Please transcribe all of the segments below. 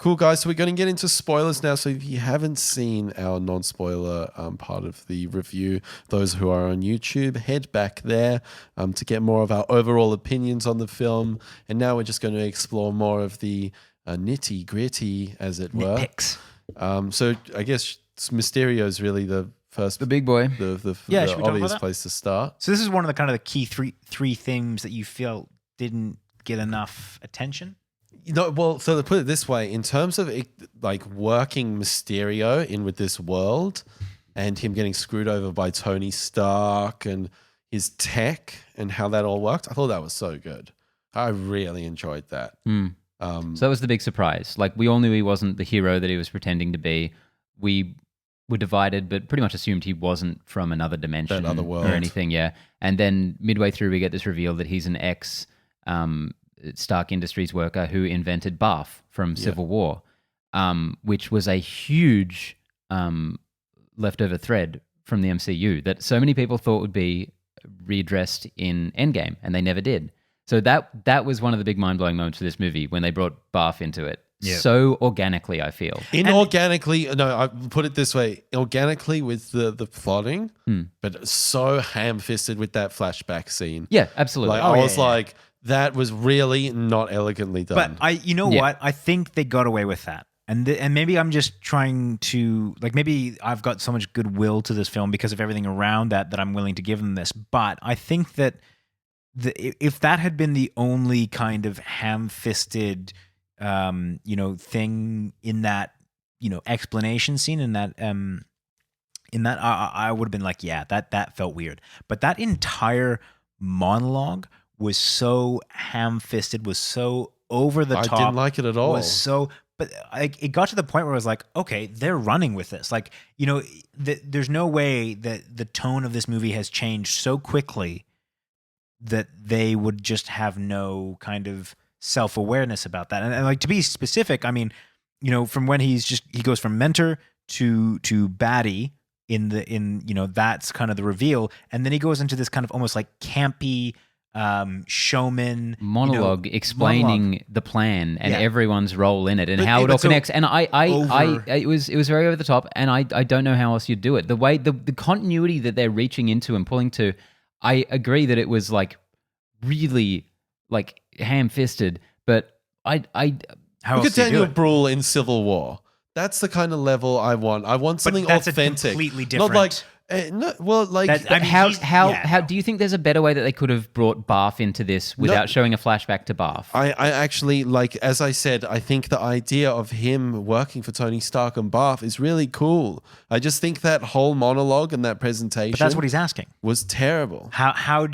Cool, guys. So we're going to get into spoilers now. So if you haven't seen our non-spoiler part of the review, those who are on YouTube, head back there to get more of our overall opinions on the film. And now we're just going to explore more of the nitty-gritty, as it were. Nitpicks. So I guess Mysterio is really the first, The big boy. the should we talk obvious about that? place to start. So this is one of the kind of the key three themes that you feel didn't get enough attention. Well, so to put it this way, in terms of it, like working Mysterio in with this world and him getting screwed over by Tony Stark and his tech and how that all worked, I thought that was so good. I really enjoyed that. So that was the big surprise. Like, we all knew he wasn't the hero that he was pretending to be. We were divided, but pretty much assumed he wasn't from another dimension That other world. or anything, yeah. And then midway through, we get this reveal that he's an ex Stark Industries worker who invented Barf from Civil War, which was a huge leftover thread from the MCU that so many people thought would be readdressed in Endgame, and they never did. So that was one of the big mind-blowing moments for this movie when they brought Barf into it. Yeah. So organically, I feel. Inorganically, no, I put it this way, organically with the plotting, but so ham-fisted with that flashback scene. Yeah, absolutely. Like, I was like, that was really not elegantly done. But what? I think they got away with that. And maybe I'm just trying to, like, maybe I've got so much goodwill to this film because of everything around that I'm willing to give them this. But I think that if that had been the only kind of ham-fisted, thing in that, explanation scene in that, I would have been like, yeah, that felt weird. But that entire monologue was so ham-fisted, was so over the top. I didn't like it at all. But it got to the point where I was like, okay, they're running with this. Like, there's no way that the tone of this movie has changed so quickly that they would just have no kind of self-awareness about that. And like, to be specific, I mean, from when he goes from mentor to baddie that's kind of the reveal. And then he goes into this kind of almost like campy showman monologue explaining the plan and everyone's role in it and But- how it but all so connects. And it was very over the top, and I don't know how else you'd do it. The way the continuity that they're reaching into and pulling to, I agree that it was like really like ham-fisted, but how Look else at do you do Daniel it? Bruhl in Civil War. That's the kind of level I want. I want something that's authentic. a completely different. Not like, how do you think there's a better way that they could have brought Barf into this without showing a flashback to Barf? I actually, like, as I said, I think the idea of him working for Tony Stark and Barf is really cool. I just think that whole monologue and that presentation But that's what he's asking. was terrible. How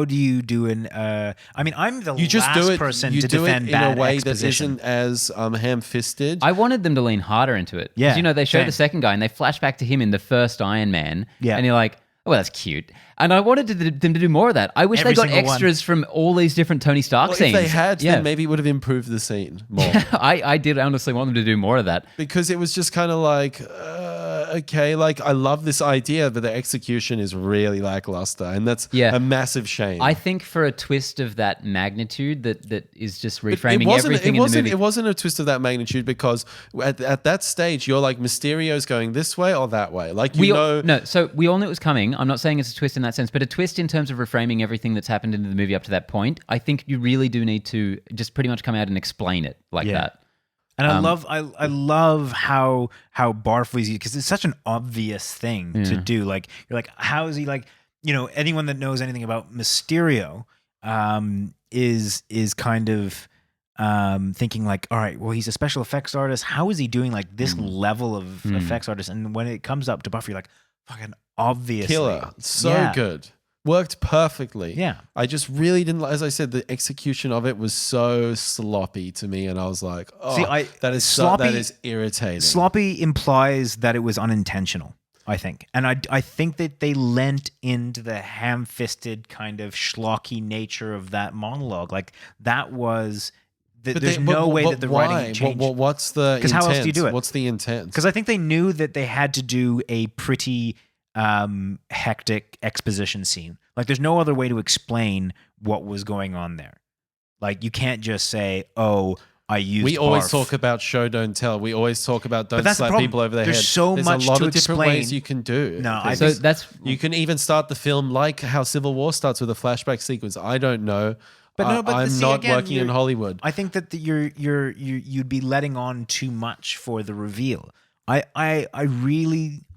do you do an? I mean, I'm the You just last do it. person You to do it defend in bad a way exposition. that isn't as ham-fisted. I wanted them to lean harder into it. 'Cause, Yeah, they show same. the second guy and they flash back to him in the first Iron Man. Yeah. And you're like, oh, well, that's cute. And I wanted them to do more of that. I wish Every they got single one. extras from all these different Tony Stark Well, scenes. if they had, yeah. then maybe it would have improved the scene more. I did honestly want them to do more of that. Because it was just kind of like, okay, like, I love this idea, but the execution is really lackluster, and that's a massive shame. I think for a twist of that magnitude that is just But reframing everything in the movie. It wasn't a twist of that magnitude because at that stage, you're like, Mysterio's going this way or that way. Like, So we all knew it was coming. I'm not saying it's a twist in that sense, but a twist in terms of reframing everything that's happened in the movie up to that point. I think you really do need to just pretty much come out and explain it like that. And I love how Barf was used because it's such an obvious thing to do. Like, you're like, how is he like? Anyone that knows anything about Mysterio is kind of thinking like, all right, well, he's a special effects artist. How is he doing like this level of effects artist? And when it comes up to Buff, you're like, fucking obviously, killer. So good. Worked perfectly. Yeah. I just really didn't, as I said, the execution of it was so sloppy to me, and I was like, that is irritating. Sloppy implies that it was unintentional, I think. And I think that they lent into the ham-fisted kind of schlocky nature of that monologue. Like, that was... There's no way that the writing changed. What's the intent? Because how else do you do it? What's the intent? Because I think they knew that they had to do a pretty hectic exposition scene. Like, there's no other way to explain what was going on there. Like, you can't just say, oh, I used We always barf. talk about show, don't tell. We always talk about don't that's the slap problem. people over the There's head. so There's much a lot to of different explain. ways you can do. No, I things. So that's You can even start the film like how Civil War starts with a flashback sequence. I don't know. But I'm see, not again, working in Hollywood. I think that you'd be letting on too much for the reveal. I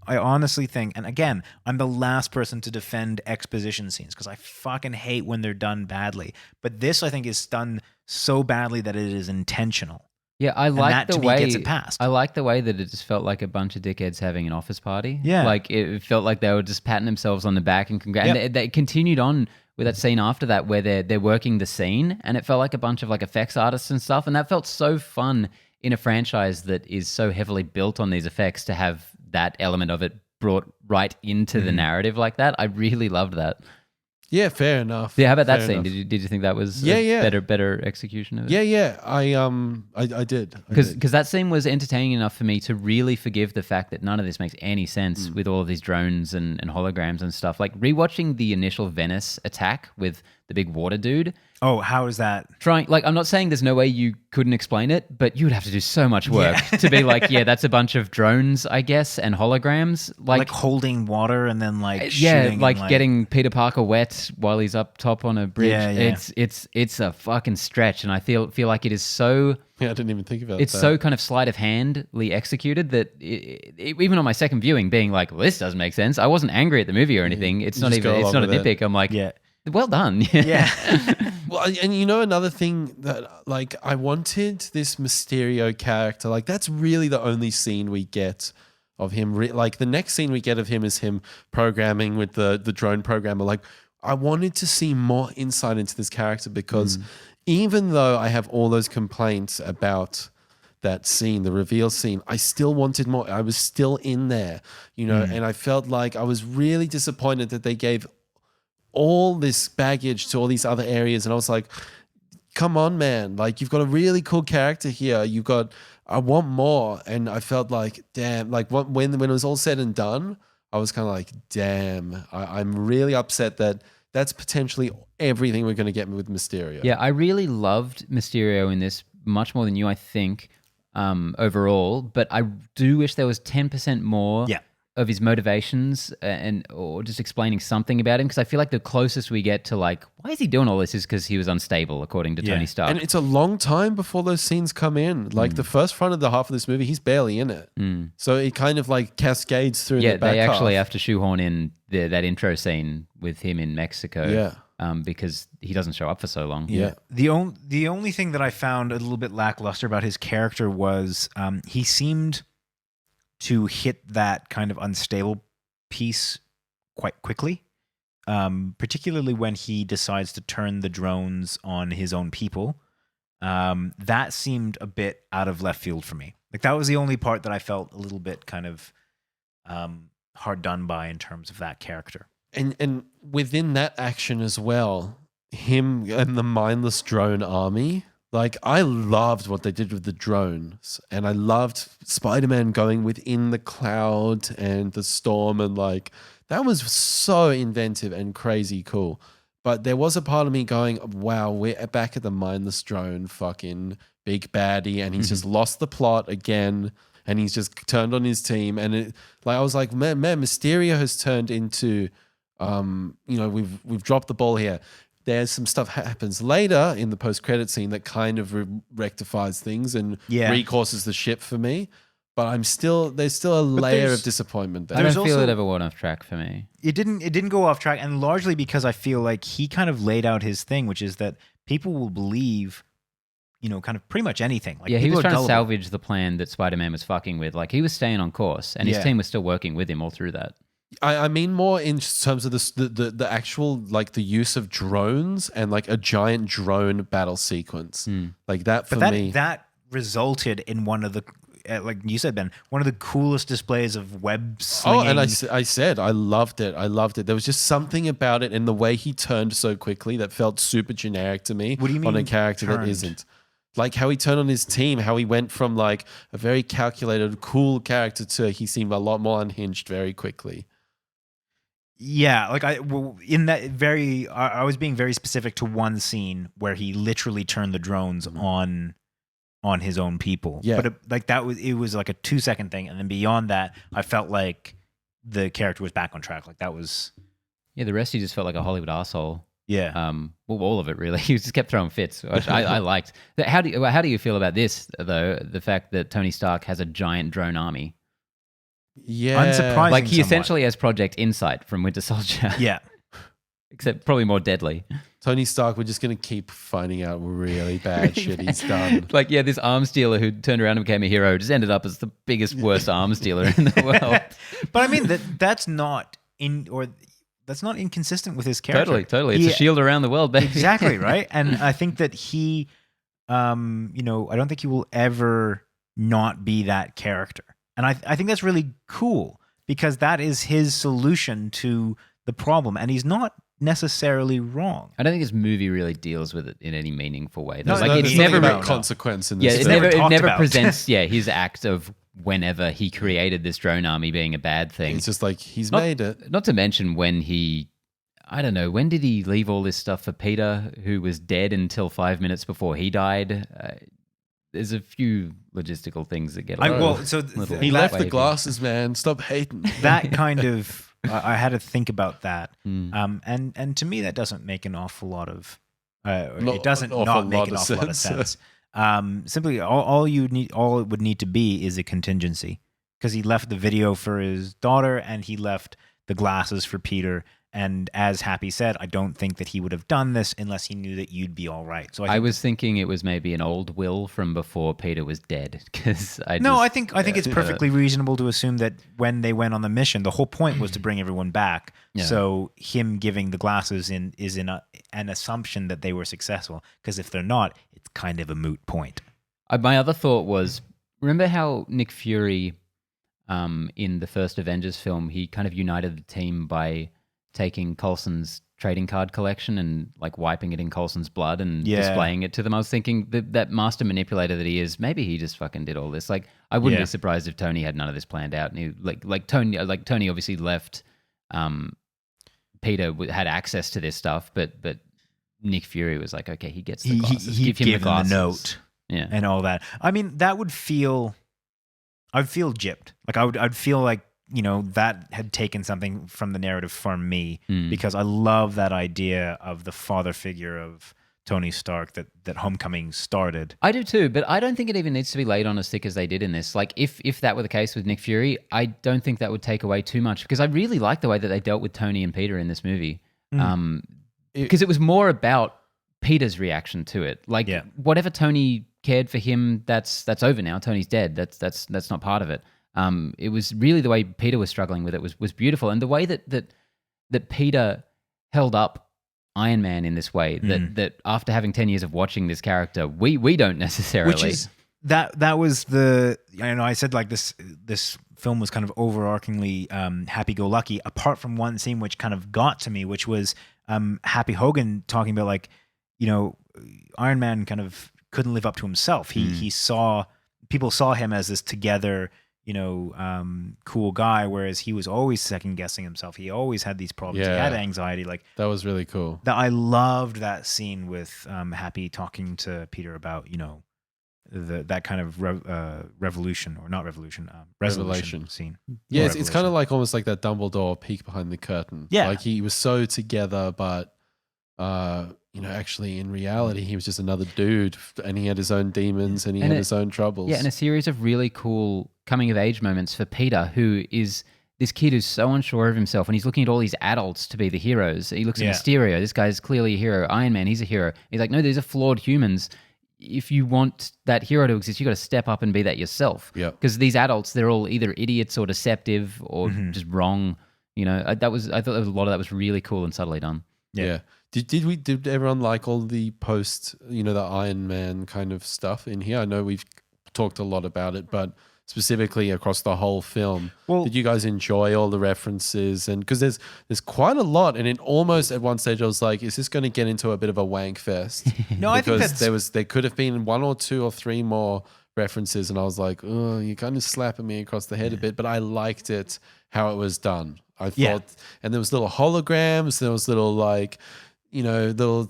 honestly think, and again, I'm the last person to defend exposition scenes because I fucking hate when they're done badly. But this, I think, is done so badly that it is intentional. Yeah, I that, like to the me, way gets it passed. I like the way that it just felt like a bunch of dickheads having an office party. Yeah. Like it felt like they were just patting themselves on the back and Yep. and they continued on with that scene after that where they're working the scene, and it felt like a bunch of like effects artists and stuff, and that felt so fun in a franchise that is so heavily built on these effects to have that element of it brought right into the narrative like that. I really loved that. Yeah, fair enough. Yeah, how about that Fair scene? enough. Did you think that was Yeah. better execution of it? Yeah. I did. Because that scene was entertaining enough for me to really forgive the fact that none of this makes any sense with all of these drones and holograms and stuff. Like rewatching the initial Venice attack with the big water dude. Oh, how is that? I'm not saying there's no way you couldn't explain it, but you would have to do so much work to be like, yeah, that's a bunch of drones, I guess, and holograms. Like holding water and then like yeah, shooting like and, getting Peter Parker wet while he's up top on a bridge. Yeah. It's a fucking stretch, and I feel like it is so. Yeah, I didn't even think about It's that. so kind of sleight of handly executed that even on my second viewing, being like, well, this doesn't make sense. I wasn't angry at the movie or anything. It's not just go even. It's along not a with it. nitpick. I'm like, Yeah. well done. Yeah. Well, and you know another thing that like I wanted this Mysterio character. Like that's really the only scene we get of him. Like the next scene we get of him is him programming with the drone programmer. Like I wanted to see more insight into this character because even though I have all those complaints about that scene, the reveal scene, I still wanted more. I was still in there, you know, and I felt like I was really disappointed that they gave all this baggage to all these other areas. And I was like, come on, man. Like, you've got a really cool character here. I want more. And I felt like, damn, like when it was all said and done, I was kind of like, damn, I'm really upset that that's potentially everything we're going to get with Mysterio. Yeah, I really loved Mysterio in this much more than you, I think, overall. But I do wish there was 10% more of his motivations or just explaining something about him, because I feel like the closest we get to like, why is he doing all this is because he was unstable, according to Tony Stark. And it's a long time before those scenes come in. Like the first front of the half of this movie, he's barely in it. So it kind of like cascades through the back they actually half. have to shoehorn in that intro scene with him in Mexico. Because he doesn't show up for so long. Yeah. The only thing that I found a little bit lackluster about his character was he seemed to hit that kind of unstable piece quite quickly, particularly when he decides to turn the drones on his own people. That seemed a bit out of left field for me. Like that was the only part that I felt a little bit kind of hard done by in terms of that character. And within that action as well, him and the mindless drone army, like I loved what they did with the drones, and I loved Spider-Man going within the cloud and the storm, and like that was so inventive and crazy cool. But there was a part of me going, wow, we're back at the mindless drone fucking big baddie, and he's just lost the plot again, and he's just turned on his team. And it, like I was like, man, Mysterio has turned into we've dropped the ball here. There's some stuff happens later in the post-credit scene that kind of rectifies things and recourses the ship for me. But there's still a layer of disappointment there. I don't feel it ever went off track for me. It didn't go off track, and largely because I feel like he kind of laid out his thing, which is that people will believe, kind of pretty much anything. Like, he was trying to salvage the plan that Spider-Man was fucking with. Like he was staying on course, and his team was still working with him all through that. I mean more in terms of the actual, like the use of drones and like a giant drone battle sequence. Like that for me. That resulted in one of the, like you said, Ben, one of the coolest displays of web slinging. Oh, and I said I loved it. There was just something about it and the way he turned so quickly that felt super generic to me. What do you mean on a character turned? that isn't? Like how he turned on his team, how he went from like a very calculated, cool character to he seemed a lot more unhinged very quickly. Yeah, like I was being very specific to one scene where he literally turned the drones on on his own people. Yeah. But it was like a 2-second thing, and then beyond that, I felt like the character was back on track. Like that was The rest he just felt like a Hollywood asshole. yeah. Well, all of it really. He just kept throwing fits, which I liked. How do you feel about this though? The fact that Tony Stark has a giant drone army. Yeah. Unsurprising. Like he somewhat. essentially has Project Insight from Winter Soldier. Yeah. Except probably more deadly. Tony Stark, we're just going to keep finding out really bad shit he's done. Like, this arms dealer who turned around and became a hero just ended up as the biggest, worst arms dealer in the world. But I mean that's not inconsistent with his character. Totally. It's a shield around the world, baby. Exactly, right? And I think that he I don't think he will ever not be that character. And I think that's really cool because that is his solution to the problem. And he's not necessarily wrong. I don't think this movie really deals with it in any meaningful way. No, It's it's never about no. consequence in this. it film. never talked never about. presents his act of whenever he created this drone army being a bad thing. It's just like he's Not- made it. Not to mention when when did he leave all this stuff for Peter, who was dead until 5 minutes before he died? There's a few logistical things that get a little He left the wavy. glasses, man. Stop hating. That kind of I had to think about that. Mm. And to me that doesn't make an awful lot of Not it doesn't an awful not make lot an of awful lot of sense. sense. Simply all it would need to be is a contingency because he left the video for his daughter and he left the glasses for Peter. And as Happy said, I don't think that he would have done this unless he knew that you'd be all right. So I was thinking it was maybe an old will from before Peter was dead. Because I think it's perfectly reasonable to assume that when they went on the mission, the whole point was to bring everyone back. Yeah. So him giving the glasses is in an assumption that they were successful. Because if they're not, it's kind of a moot point. My other thought was, remember how Nick Fury, in the first Avengers film, he kind of united the team by taking Coulson's trading card collection and like wiping it in Coulson's blood and displaying it to them. I was thinking that master manipulator that he is, maybe he just fucking did all this. Like, I wouldn't be surprised if Tony had none of this planned out. And he, Tony obviously left. Peter had access to this stuff, but Nick Fury was like, okay, he gets the glasses. He Give him gave the glasses. the note, and all that. I mean, I'd feel gypped. Like I'd feel like that had taken something from the narrative from me because I love that idea of the father figure of Tony Stark that Homecoming started. I do too, but I don't think it even needs to be laid on as thick as they did in this. Like, if that were the case with Nick Fury, I don't think that would take away too much because I really like the way that they dealt with Tony and Peter in this movie. Because it was more about Peter's reaction to it. Like, whatever Tony cared for him, that's over now. Tony's dead. That's not part of it. It was really the way Peter was struggling with it was beautiful, and the way that Peter held up Iron Man in this way. That after having 10 years of watching this character, we don't necessarily. Which is that was the I said like this film was kind of overarchingly happy-go-lucky, apart from one scene which kind of got to me, which was Happy Hogan talking about like Iron Man kind of couldn't live up to himself. He saw people saw him as this together. Cool guy, whereas he was always second guessing himself. He always had these problems. He had anxiety. Like that was really cool. I loved that scene with Happy talking to Peter about that kind of revolution or not revolution, resolution scene. Yeah, it's kind of like almost like that Dumbledore peek behind the curtain. Yeah, like he was so together, but actually in reality he was just another dude, and he had his own demons and he had his own troubles. Yeah, and a series of really cool coming of age moments for Peter, who is this kid who's so unsure of himself, and he's looking at all these adults to be the heroes. He looks at Mysterio. This guy's clearly a hero. Iron Man, he's a hero. He's like, no, these are flawed humans. If you want that hero to exist, you got to step up and be that yourself. Yeah. Because these adults, they're all either idiots or deceptive or just wrong. I thought a lot of that was really cool and subtly done. Yeah. Did everyone like all the post, the Iron Man kind of stuff in here? I know we've talked a lot about it, but specifically across the whole film, did you guys enjoy all the references? And because there's quite a lot, and almost at one stage I was like, is this going to get into a bit of a wank fest? No, I think there could have been one or two or three more references, and I was like, oh, you're kind of slapping me across the head a bit, but I liked it how it was done. I thought, and there was little holograms, there was little like little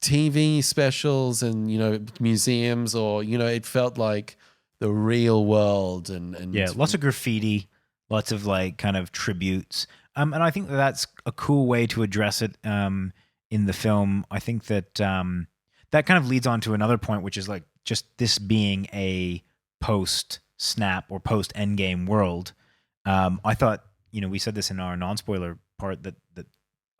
TV specials and, museums, or, it felt like the real world and lots of graffiti, lots of like kind of tributes. And I think that's a cool way to address it in the film. I think that that kind of leads on to another point, which is like just this being a post-Snap or post-Endgame world. I thought, we said this in our non-spoiler part that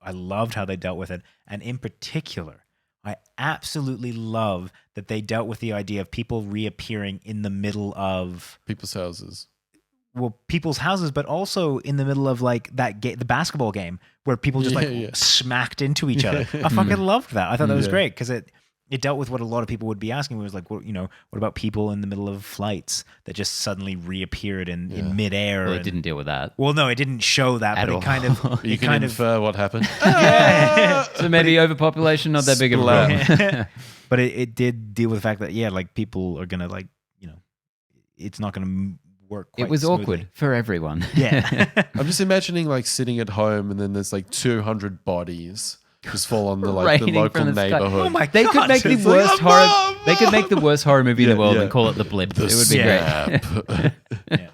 I loved how they dealt with it. And in particular, I absolutely love that they dealt with the idea of people reappearing in the middle of people's houses. Well, people's houses, but also in the middle of like the basketball game where people just smacked into each other. I fucking loved that. I thought that was great because it dealt with what a lot of people would be asking. It was like, what about people in the middle of flights that just suddenly reappeared in midair? Well, it didn't deal with that. Well, no, it didn't show that, but it kind of you can infer what happened. So maybe overpopulation, not that big of a problem. But it did deal with the fact that like people are gonna like it's not gonna work quite it was smoothly. awkward for everyone. Yeah. I'm just imagining like sitting at home and then there's like 200 bodies just fall on the like the Raining local from the sky. neighborhood. Oh my They could God, make the it's worst like, horror. They could make the worst horror movie in the world and call it The Blip. It would be great.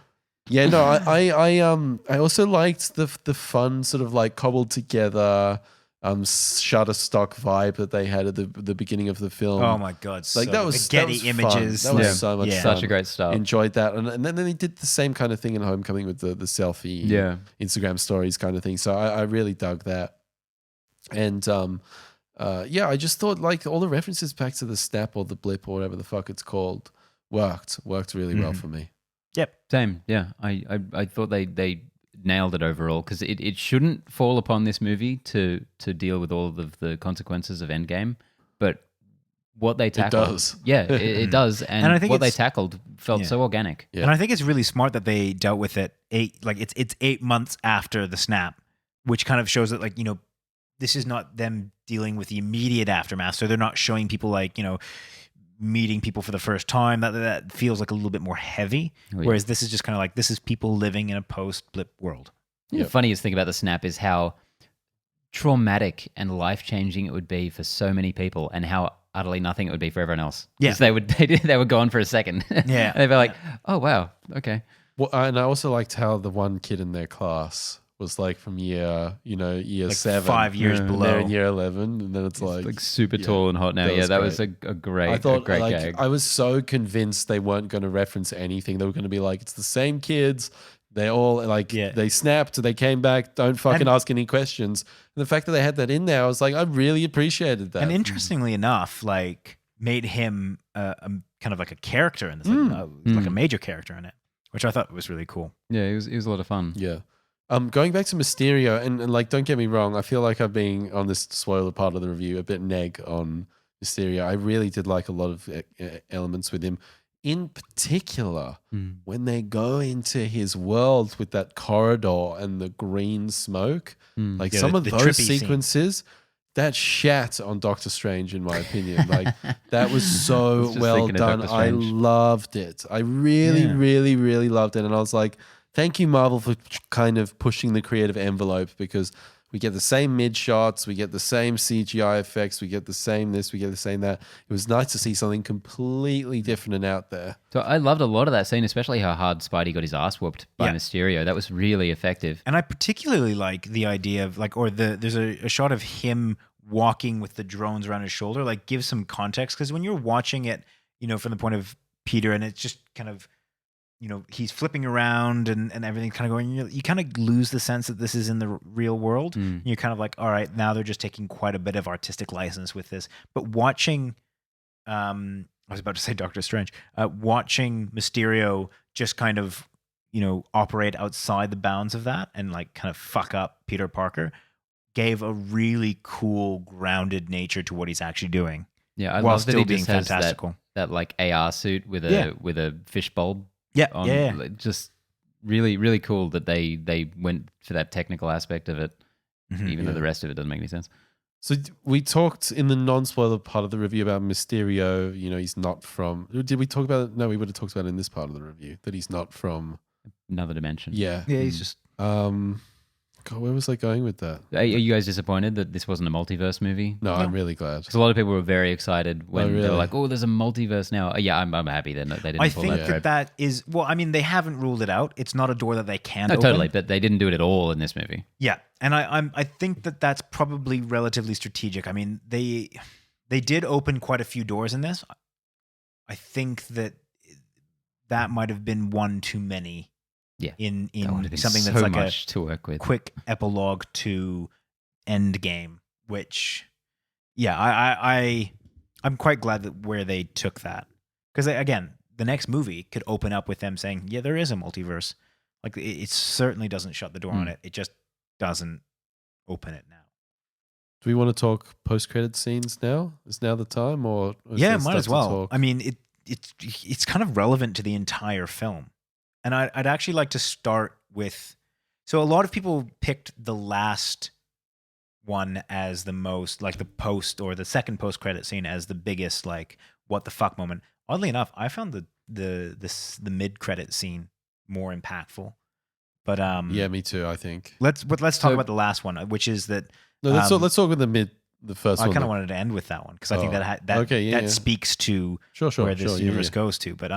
Yeah, no, I also liked the fun sort of like cobbled together Shutterstock vibe that they had at the beginning of the film. Oh my God! Like that was the Getty fun. images. That was so much fun. Such a great start. Enjoyed that, and then they did the same kind of thing in Homecoming with the selfie, Instagram stories kind of thing. So I really dug that, and I just thought like all the references back to the Snap or the Blip or whatever the fuck it's called worked really well for me. Yep. Same. Yeah. I thought they nailed it overall because it shouldn't fall upon this movie to deal with all of the consequences of Endgame, but what they tackled, it does. Yeah, it does, and I think what they tackled felt so organic. Yeah. And I think it's really smart that they dealt with it it's 8 months after the Snap, which kind of shows that like this is not them dealing with the immediate aftermath, so they're not showing people like meeting people for the first time. That feels like a little bit more heavy. Whereas this is just kind of like, this is people living in a post-Blip world. The funniest thing about the Snap is how traumatic and life-changing it would be for so many people and how utterly nothing it would be for everyone else. Yeah. Because they were gone for a second. Yeah. They'd be like, oh, wow, okay. Well, and I also liked how the one kid in their class was like from year like 7. 5 years And below. they're in year 11, and then it's like super tall and hot now. That was a great, I thought, great like, gag. I was so convinced they weren't going to reference anything. They were going to be like, it's the same kids. They all like they snapped. They came back. Don't fucking ask any questions. And the fact that they had that in there, I was like, I really appreciated that. And interestingly enough, like made him a kind of like a character in this, like a major character in it, which I thought was really cool. Yeah, it was a lot of fun. Yeah. Going back to Mysterio, and like, don't get me wrong, I feel like I've been on this spoiler part of the review a bit neg on Mysterio. I really did like a lot of elements with him. In particular, when they go into his world with that corridor and the green smoke, like some of those sequences, that shat on Doctor Strange, in my opinion. Like that was so well done. I loved it. I really, really, really loved it. And I was like, thank you, Marvel, for kind of pushing the creative envelope, because we get the same mid shots, we get the same CGI effects, we get the same this, we get the same that. It was nice to see something completely different and out there. So I loved a lot of that scene, especially how hard Spidey got his ass whooped by Mysterio. That was really effective. And I particularly like the idea of like, there's a shot of him walking with the drones around his shoulder, like gives some context, because when you're watching it, from the point of Peter, and it's just kind of, he's flipping around and everything kind of going, you kind of lose the sense that this is in the real world. You're kind of like, all right, now they're just taking quite a bit of artistic license with this. But watching, I was about to say Doctor Strange, watching Mysterio just kind of, operate outside the bounds of that and like kind of fuck up Peter Parker gave a really cool, grounded nature to what he's actually doing. Yeah, I while love that still he being just has fantastical. That like AR suit with a fish bulb. Yeah, Just really, really cool that they went for that technical aspect of it, even though the rest of it doesn't make any sense. So we talked in the non-spoiler part of the review about Mysterio. He's not from. Did we talk about it? No, we would have talked about it in this part of the review that he's not from Another dimension. Yeah, he's just. God, where was I going with that? Are you guys disappointed that this wasn't a multiverse movie? No, I'm really glad. Because a lot of people were very excited when they were really? like, "Oh, there's a multiverse now." Yeah, I'm happy they didn't I pull think that thread. that is, well, I mean, they haven't ruled it out. It's not a door that they can't No, open. totally, but they didn't do it at all in this movie. Yeah, and I think that that's probably relatively strategic. I mean, they did open quite a few doors in this. I think that might have been one too many. Yeah, in That would have been something so that's like much to work with. quick epilogue to end game, which, yeah, I'm quite glad that where they took that, because again, the next movie could open up with them saying, yeah, there is a multiverse. Like it certainly doesn't shut the door on it. It just doesn't open it now. Do we want to talk post-credit scenes now? Is now the time, or is Yeah, there might stuff as to well. talk? I mean, it's kind of relevant to the entire film. And I'd actually like to start with, so a lot of people picked the last one as the most, like the post or the second post-credit scene as the biggest, like, what the fuck moment. Oddly enough, I found the mid-credit scene more impactful. But Yeah, me too. I think. let's talk about the last one, which is that No, let's talk with the first I one. kind of then. wanted to end with that one because I think Oh, that okay, yeah, yeah. speaks to Sure, where this yeah, universe yeah. goes to. But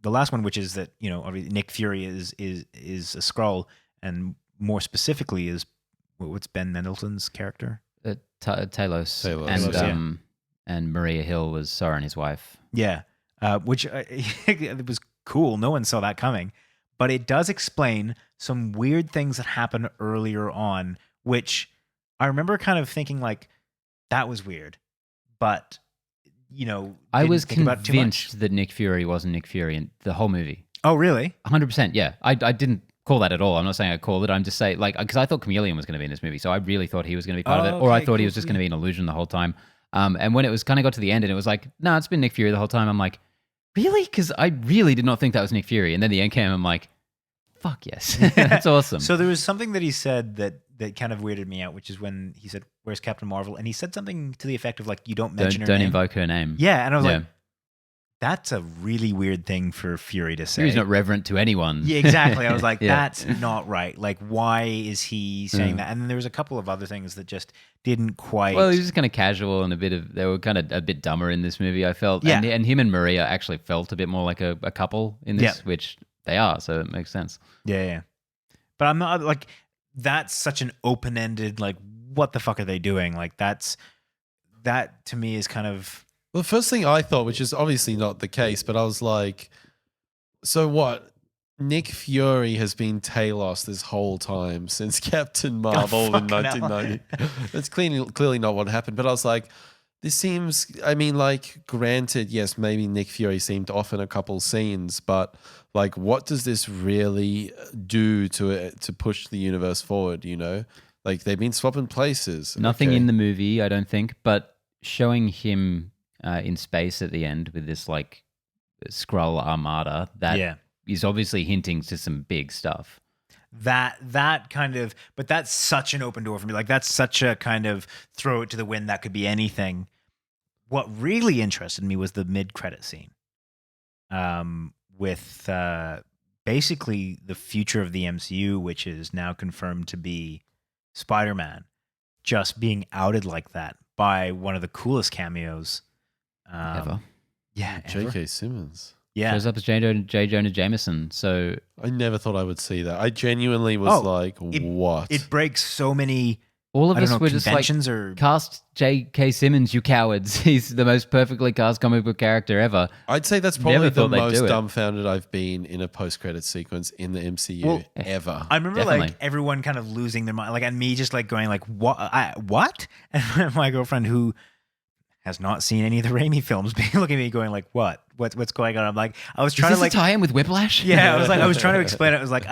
the last one, which is that, you know, obviously Nick Fury is a Skrull, and more specifically is what's Ben Mendelsohn's character? Talos, Talos, and and Maria Hill was Sauron, his wife. Yeah, which it was cool. No one saw that coming, but it does explain some weird things that happen earlier on, which I remember kind of thinking like that was weird, but you know, I was didn't think about it too much. convinced that Nick Fury wasn't Nick Fury in the whole movie. Oh, really? 100%. Yeah, I didn't call that at all. I'm not saying I called it. I'm just saying, like, because I thought Chameleon was going to be in this movie, so I really thought he was going to be part of it, or I Okay, thought he cool, was just cool. going to be an illusion the whole time. And when it was kind of got to the end, and it was like, no, it's been Nick Fury the whole time. I'm like, really? Because I really did not think that was Nick Fury. And then the end came. I'm like, fuck yes, that's awesome. So there was something that he said that kind of weirded me out, which is when he said, "Where's Captain Marvel?" And he said something to the effect of like, "You don't mention her don't name." invoke her name. Yeah, and I was Yeah. like, that's a really weird thing for Fury to say. Fury's not reverent to anyone. Yeah, exactly. I was like, Yeah. that's not right. Like, why is he saying Yeah. that? And then there was a couple of other things that just didn't quite. Well, he was just kind of casual and they were kind of a bit dumber in this movie, I felt. Yeah. And him and Maria actually felt a bit more like a couple in this, Yeah. which they are, so it makes sense. Yeah. But I'm not like, that's such an open-ended, like, what the fuck are they doing? Like, that to me is kind of. Well, the first thing I thought, which is obviously not the case, but I was like, so what? Nick Fury has been Talos this whole time since Captain Marvel in fucking hell. 1990. That's clearly not what happened. But I was like, this seems, I mean, like, granted, yes, maybe Nick Fury seemed off in a couple scenes, but like, what does this really do to push the universe forward, you know? Like, they've been swapping places. Nothing Okay. in the movie, I don't think, but showing him in space at the end with this like Skrull armada that is obviously hinting to some big stuff. That kind of, but that's such an open door for me. Like, that's such a kind of throw it to the wind. That could be anything. What really interested me was the mid-credit scene, with basically the future of the MCU, which is now confirmed to be Spider-Man, just being outed like that by one of the coolest cameos Ever. Yeah, ever. J.K. Simmons. Yeah. Shows up as J. Jonah Jameson. So I never thought I would see that. I genuinely was like, what? It breaks so many. all of I don't us know, were just like, conventions or cast J.K. Simmons, you cowards. He's the most perfectly cast comic book character ever. I'd say that's probably Never the thought they'd most do it. dumbfounded I've been in a post-credit sequence in the MCU ever. I remember Definitely. like everyone kind of losing their mind, like, and me just like going like, what? And my girlfriend, who has not seen any of the Raimi films, being looking at me going like, what's going on? I'm like, I was Is trying this to like, a tie-in with Whiplash? yeah, I was trying to explain it. I was like,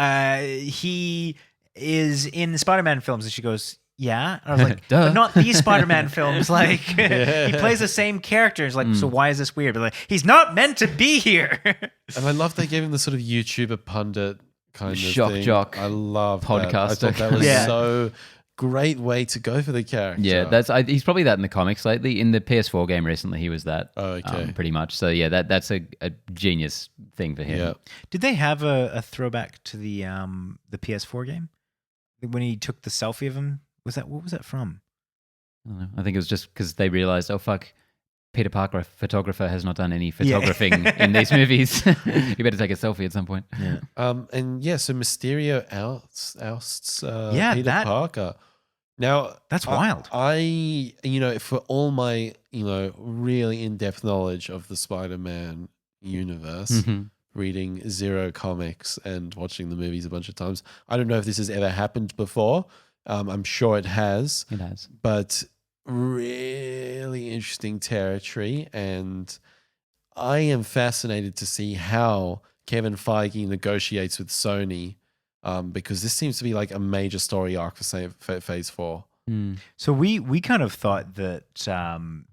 he is in the Spider-Man films, and she goes, yeah. And I was like, Duh. but not these Spider-Man films. Like, he plays the same character. It's like, so why is this weird? But like, he's not meant to be here. And I love they gave him the sort of YouTuber pundit kind of Shock thing. jock I love that. I podcaster. thought that was Yeah. so great way to go for the character. Yeah, he's probably that in the comics lately. In the PS4 game recently, he was that. Oh, okay. Pretty much. So yeah, that's a genius thing for him. Yeah. Did they have a throwback to the PS4 game? when he took the selfie of him? What was that from? I don't know. I think it was just because they realized, oh fuck, Peter Parker, photographer, has not done any photographing in these movies. You better take a selfie at some point. Yeah. So Mysterio ousts that- Parker. Now That's wild. I for all my really in-depth knowledge of the Spider-Man universe, Mm-hmm. reading zero comics and watching the movies a bunch of times, I don't know if this has ever happened before. I'm sure it has. It has. But really interesting territory, and I am fascinated to see how Kevin Feige negotiates with Sony, because this seems to be like a major story arc for Phase 4. So we kind of thought that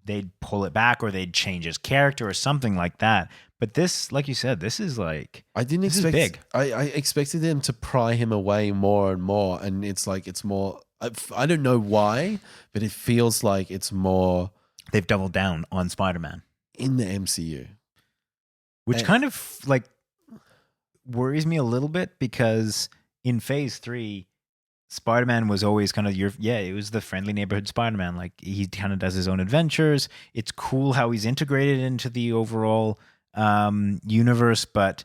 they'd pull it back or they'd change his character or something like that. But this, like you said, this is like I didn't this is expect. big. I expected them to pry him away more and more, and it's more. I don't know why, but it feels like it's more They've doubled down on Spider-Man, in the MCU, which And- kind of like worries me a little bit because in Phase 3, Spider-Man was always kind of it was the friendly neighborhood Spider-Man. Like he kind of does his own adventures. It's cool how he's integrated into the overall universe, but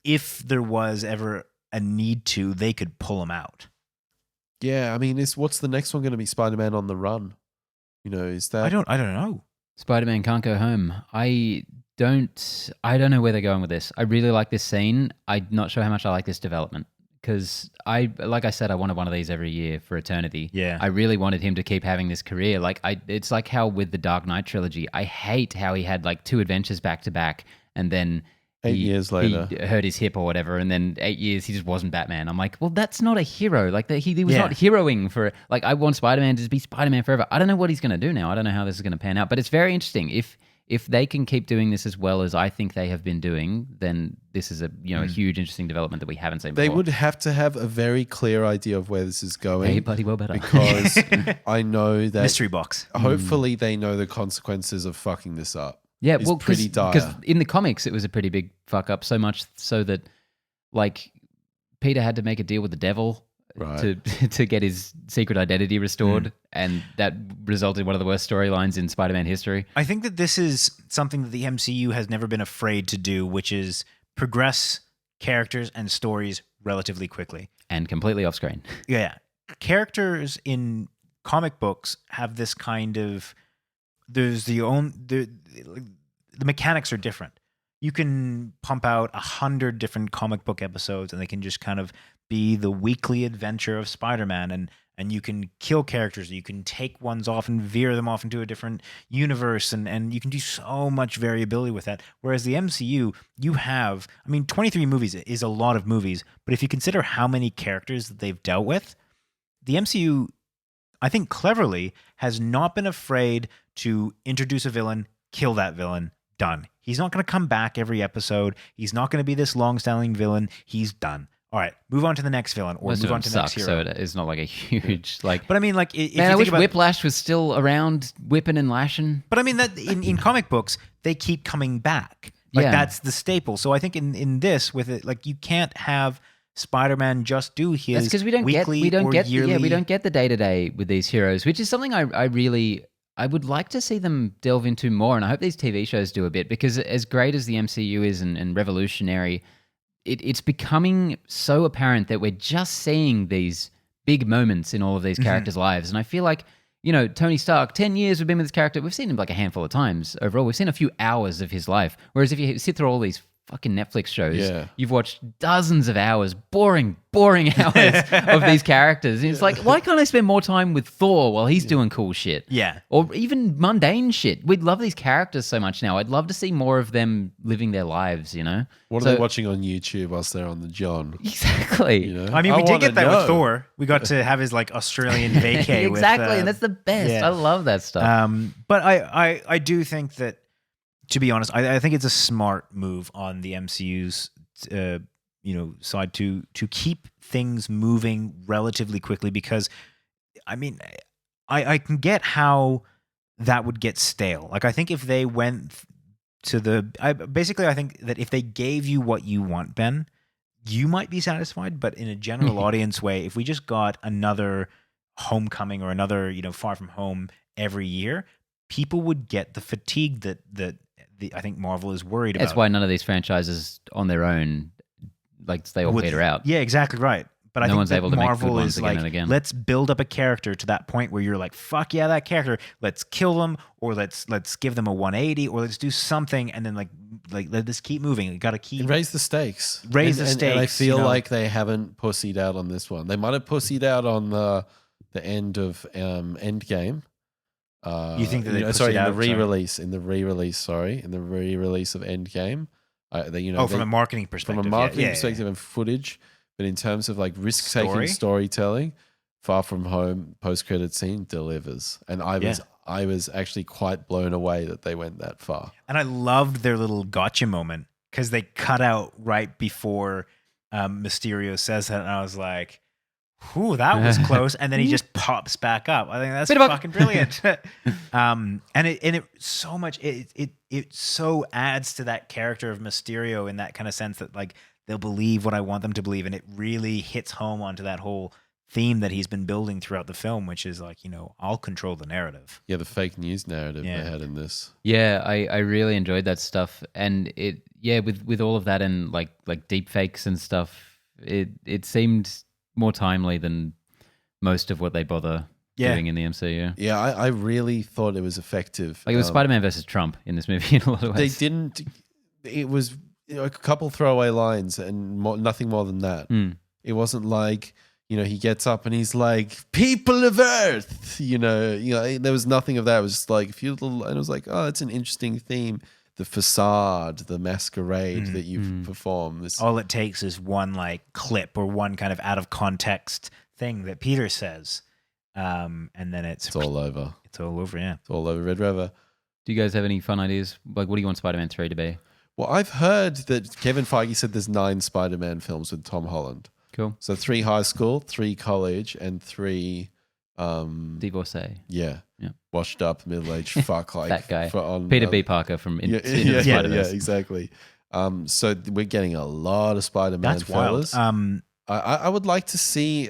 if there was ever a need to, they could pull him out. Yeah, I mean, what's the next one going to be? Spider-Man on the Run? Is that? I don't know. Spider-Man Can't Go Home. I don't know where they're going with this. I really like this scene. I'm not sure how much I like this development because like I said, I wanted one of these every year for eternity. Yeah. I really wanted him to keep having this career. It's like how with the Dark Knight trilogy, I hate how he had like 2 adventures back to back and then 8 years later, he hurt his hip or whatever, and then 8 years he just wasn't Batman. I'm like, well, that's not a hero. Like he was not heroing for. Like I want Spider-Man to just be Spider-Man forever. I don't know what he's going to do now. I don't know how this is going to pan out. But it's very interesting. If they can keep doing this as well as I think they have been doing, then this is a huge interesting development that we haven't seen before. they would have to have a very clear idea of where this is going. They bloody well better. Because I know that Mystery box. hopefully they know the consequences of fucking this up. Yeah, It's well, pretty dire. because in the comics it was a pretty big fuck up. So much so that like Peter had to make a deal with the devil Right. to get his secret identity restored, and that resulted in one of the worst storylines in Spider-Man history. I think that this is something that the MCU has never been afraid to do, which is progress characters and stories relatively quickly. And completely off screen. Yeah. Characters in comic books have this kind of the mechanics are different. You can pump out 100 different comic book episodes and they can just kind of be the weekly adventure of Spider-Man, and you can kill characters, you can take ones off and veer them off into a different universe, and you can do so much variability with that. Whereas the MCU, you have, 23 movies is a lot of movies, but if you consider how many characters that they've dealt with, the MCU, I think cleverly, has not been afraid to introduce a villain, kill that villain, done. He's not going to come back every episode. He's not going to be this long-standing villain. He's done. All right, move on to the next villain, or Most move of on them to the next suck, hero. so it's not like a huge like. But I mean, like, if Man, you I think wish about, Whiplash was still around, whipping and lashing. but I mean that in comic books they keep coming back. Like Yeah. that's the staple. So I think in this with it, like you can't have Spider-Man just do his That's because we don't weekly get or we yearly. don't get the day to day with these heroes, which is something I would like to see them delve into more, and I hope these TV shows do a bit, because as great as the MCU is and revolutionary, it's becoming so apparent that we're just seeing these big moments in all of these characters' lives, and I feel like Tony Stark, 10 years we've been with this character, we've seen him like a handful of times overall. We've seen a few hours of his life, whereas if you sit through all these fucking Netflix shows, Yeah. you've watched dozens of hours, boring hours of these characters. And it's like, why can't I spend more time with Thor while he's doing cool shit? Yeah. Or even mundane shit. We'd love these characters so much now. I'd love to see more of them living their lives, What So- are they watching on YouTube whilst they're on the John? Exactly. I mean, we did wanna get that know. with Thor. We got to have his like Australian vacay. Exactly. with, And that's the best. yeah. I love that stuff. But I do think that, to be honest, I think it's a smart move on the MCU's side to keep things moving relatively quickly, because I mean I can get how that would get stale. Like I think if they went to I think that if they gave you what you want, Ben, you might be satisfied, but in a general audience way, if we just got another Homecoming or another, Far From Home every year, people would get the fatigue that I think Marvel is worried about. That's why none of these franchises on their own, like, they all peter out. Yeah, exactly right. But I think one's that able to make good Marvel ones is again like, and again. let's build up a character to that point where you're like, fuck yeah, that character. Let's kill them, or let's give them a 180, or let's do something, and then like let this keep moving. You got to keep raise the stakes. Raise the stakes. And I feel like they haven't pussied out on this one. They might have pussied out on the end of Endgame. You think that they in the re-release of Endgame. From a marketing perspective, perspective and footage, but in terms of like risk-taking storytelling, Far From Home post-credit scene delivers, and I was actually quite blown away that they went that far. And I loved their little gotcha moment because they cut out right before Mysterio says that, and I was like, "Whew, that was close!" And then he just pops back up. I think that's fucking brilliant. And it so much it so adds to that character of Mysterio in that kind of sense that like they'll believe what I want them to believe, and it really hits home onto that whole theme that he's been building throughout the film, which is like, I'll control the narrative. Yeah, the fake news narrative they had in this. Yeah, I really enjoyed that stuff, and with all of that and like deep fakes and stuff, it seemed more timely than most of what they bother doing in the MCU. Yeah, I really thought it was effective. Like it was Spider-Man versus Trump in this movie in a lot of ways. They didn't. It was a couple throwaway lines and nothing more than that. It wasn't like, he gets up and he's like, "People of Earth," there was nothing of that. It was just like a few little, and it was like, oh, that's an interesting theme. The facade, the masquerade that you've performed. All it takes is one like clip or one kind of out of context thing that Peter says, and then it's all over. It's all over, yeah. It's all over Red River. Do you guys have any fun ideas? Like, what do you want Spider-Man 3 to be? Well, I've heard that Kevin Feige said there's 9 Spider-Man films with Tom Holland. Cool. So 3 high school, 3 college, and 3 divorcee. Yeah. Washed up, middle-aged fuck like that guy. Peter B. Parker from Into the Spider-Verse. Yeah, exactly. So we're getting a lot of Spider-Man fellas. Wild. I would like to see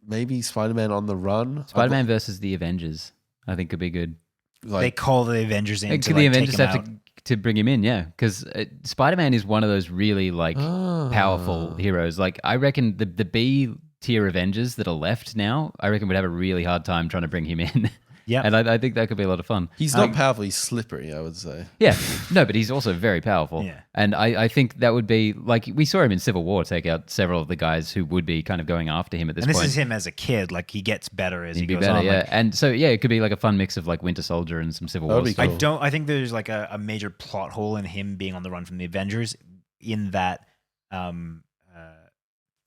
maybe Spider-Man on the run. Spider-Man versus the Avengers, I think could be good. Like, they call the Avengers in to the like, Avengers take him have out. to bring him in, yeah, because Spider-Man is one of those really like powerful heroes. Like I reckon the B tier Avengers that are left now, I reckon would have a really hard time trying to bring him in. Yeah, and I think that could be a lot of fun. He's not powerful; he's slippery, I would say. Yeah, no, but he's also very powerful. Yeah, and I think that would be like we saw him in Civil War take out several of the guys who would be kind of going after him at this point. And this is him as a kid; like he gets better as he goes better, on. Yeah, like, and so it could be like a fun mix of like Winter Soldier and some Civil War stuff. Cool. I think there's like a major plot hole in him being on the run from the Avengers. In that,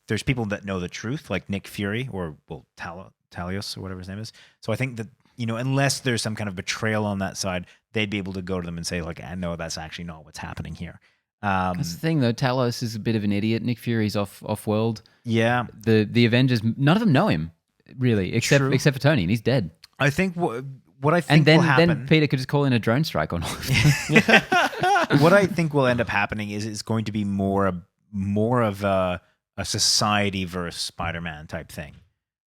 there's people that know the truth, like Nick Fury or Talos or whatever his name is. So I think that. Unless there's some kind of betrayal on that side, they'd be able to go to them and say, like, I know that's actually not what's happening here. That's the thing, though. Talos is a bit of an idiot. Nick Fury's off-world. Yeah. The Avengers, none of them know him, really, except for Tony, and he's dead. I think what I think will happen... then Peter could just call in a drone strike on all of them. What I think will end up happening is it's going to be more of a society versus Spider-Man type thing.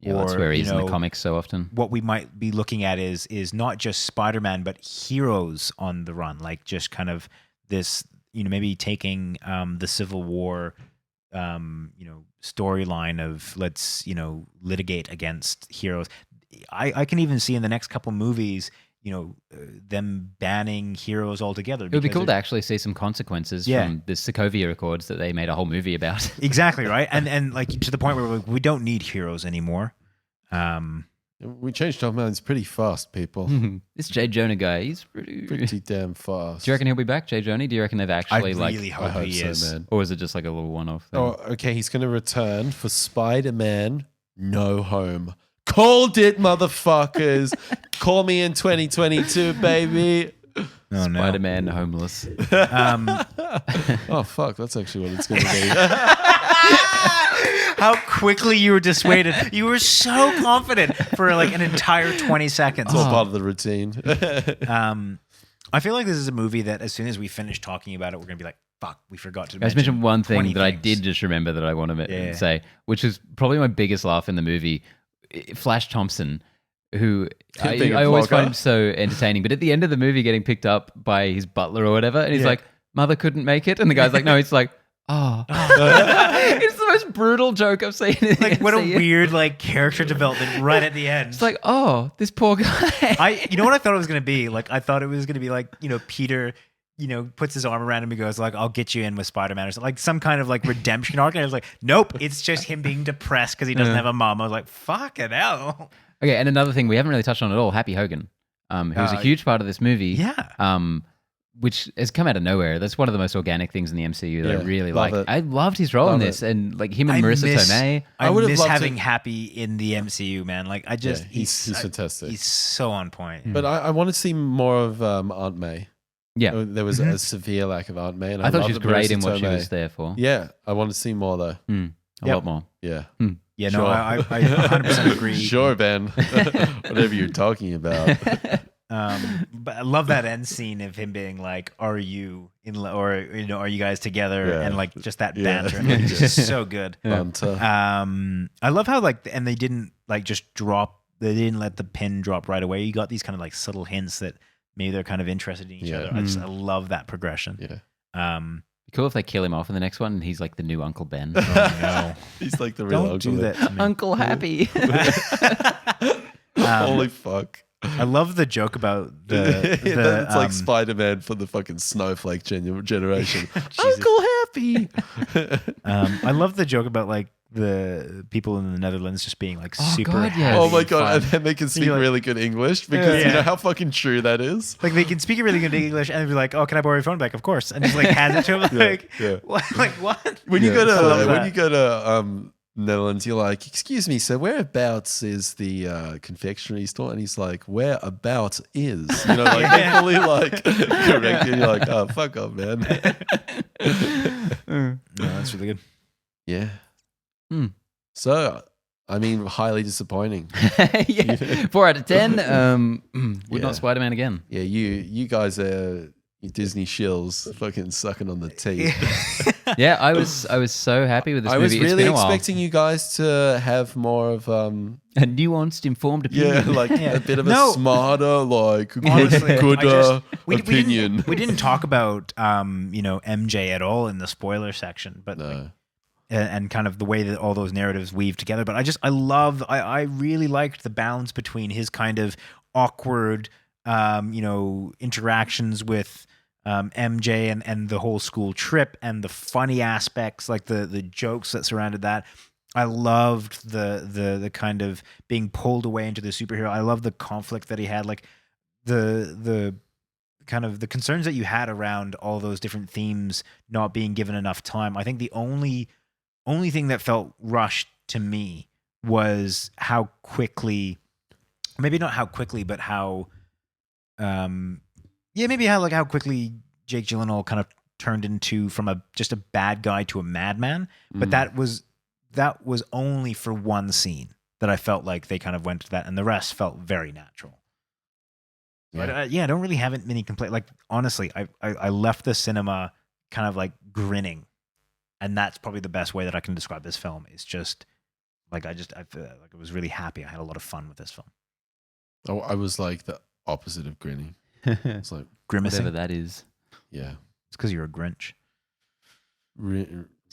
Yeah, that's where he is in the comics so often. What we might be looking at is not just Spider-Man, but heroes on the run, like just kind of this, maybe taking the Civil War, storyline of let's, litigate against heroes. I can even see in the next couple movies, them banning heroes altogether. It would be cool to actually see some consequences from the Sokovia Accords that they made a whole movie about. Exactly, right? And like to the point where we don't need heroes anymore. We changed our minds pretty fast, people. This J. Jonah guy, he's pretty damn fast. Do you reckon he'll be back, J. Jonah? Do you reckon they've actually I really hope he is. Man. Or is it just like a little one-off thing? Oh, okay, he's going to return for Spider-Man No Home. Called it, motherfuckers. Call me in 2022, baby. Oh, no. Spider-Man homeless. Oh, fuck. That's actually what it's going to be. How quickly you were dissuaded. You were so confident for like an entire 20 seconds. It's all part of the routine. I feel like this is a movie that as soon as we finish talking about it, we're going to be like, fuck, we forgot to I just mentioned one thing 20 that I things. did just remember that I want to Yeah. say, which is probably my biggest laugh in the movie. Flash Thompson, who Being a I always blogger. find so entertaining, but at the end of the movie getting picked up by his butler or whatever, and he's Yeah. like, mother couldn't make it, and the guy's like, no, it's like, oh. It's the most brutal joke I've seen. Like, what a See it. weird like character development right at the end. It's like, oh, this poor guy. You know what I thought it was gonna be? Like, I thought it was gonna be like, Peter, puts his arm around him and goes like, "I'll get you in with Spider-Man," or something, like some kind of like redemption arc. And I was like, nope, it's just him being depressed because he doesn't have a mom. I was like, fucking hell. Okay, and another thing we haven't really touched on at all, Happy Hogan, who was a huge part of this movie. Yeah. Which has come out of nowhere. That's one of the most organic things in the MCU that I really love like. it. I loved his role in Love this, it. and like him and Marissa Tomei. I would've miss loved having to- Happy in the MCU, man. Like, I just he's fantastic. He's so on point. But I want to see more of Aunt May. Yeah, There was a severe lack of Aunt May, and I thought she was loved great Marissa in what she Tomei. was there for. Yeah, I want to see more though. A Yep. lot more. Yeah, Yeah, Sure. no, I 100% agree. sure, Ben. Whatever you're talking about. But I love that end scene of him being like, "Are you in, are you guys together?" Yeah. And like just that Yeah. banter. It's just so good. Bunter. I love how and they didn't like just drop. They didn't let the pin drop right away. You got these kind of like subtle hints that maybe they're kind of interested in each Yeah. other. I love that progression. Yeah. Cool if they kill him off in the next one and he's like the new Uncle Ben. Oh no! He's like the real Don't do uncle. that to me. Uncle Happy. Holy fuck. I love the joke about It's like Spider-Man for the fucking snowflake generation. Jesus. Uncle Happy. I love the joke about like the people in the Netherlands just being like Oh, super God, happy. yes. Oh my and god, fun. and then they can speak like- really good English because Yeah. you know how fucking true that is. Like they can speak really good English and be like, "Oh, can I borrow your phone back?" Of course, and just like hands it to him. Yeah, Like, yeah. what? Like what? When you I love go that. to Netherlands, you're like, "Excuse me, sir, whereabouts is the confectionery store?" And he's like, "Whereabouts is?" You know, like they fully like correct you. You're like, "Oh, fuck off, man." No, that's really good. Yeah. Hmm. So, I mean, highly disappointing. Yeah. 4 out of 10. Would Yeah. not Spider-Man again. Yeah, you guys are you Disney shills, fucking sucking on the teeth. Yeah, I was so happy with this I was movie. It's really been a while. expecting you guys to have more of a nuanced, informed opinion. yeah, like Yeah. a bit of No. a smarter, like Honestly, good I just- opinion. We didn't talk about MJ at all in the spoiler section, but like, No. and kind of the way that all those narratives weave together. But I really liked the balance between his kind of awkward, interactions with MJ and the whole school trip and the funny aspects, like the jokes that surrounded that. I loved the kind of being pulled away into the superhero. I love the conflict that he had, like the kind of the concerns that you had around all those different themes not being given enough time. I think the only thing that felt rushed to me was how quickly, maybe not how quickly, but how how quickly Jake Gyllenhaal kind of turned into from just a bad guy to a madman. But that was only for one scene that I felt like they kind of went to that, and the rest felt very natural. Yeah. But I don't really have many complaints. Like honestly, I left the cinema kind of like grinning, and that's probably the best way that I can describe this film. It's just like I feel like I was really happy. I had a lot of fun with this film. Oh, I was like the opposite of grinning. It's like, Grimacing. Whatever that is. yeah. It's because you're a Grinch. So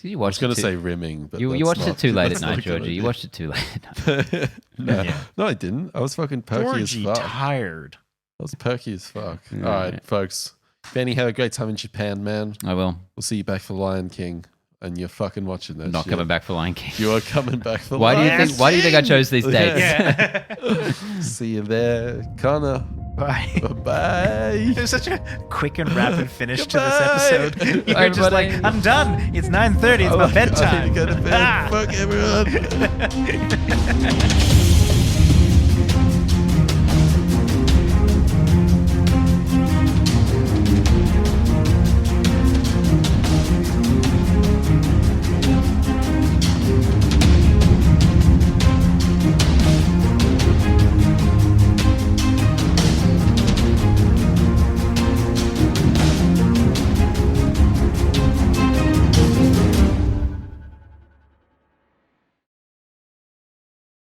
you I was watched going it to too- say rimming, but You that's watched not- it too late at that's not a night, good Georgie. You idea. watched it too late at night. no, Yeah. no, I didn't. I was fucking perky Georgie as fuck. tired. I was perky as fuck. Yeah. All right, folks. Benny, have a great time in Japan, man. I will. We'll see you back for Lion King, and you're fucking watching that. Not shit. coming back for Lion King. You are coming back for Why do you Lion think? Why do you think I chose these dates? Yeah. See you there, Connor. Bye. Bye. It was such a quick and rapid finish to this Goodbye. episode. You're Bye, just like, everybody. I'm done. It's 9:30. It's my bedtime. I need to go to bed. Ah. Fuck everyone.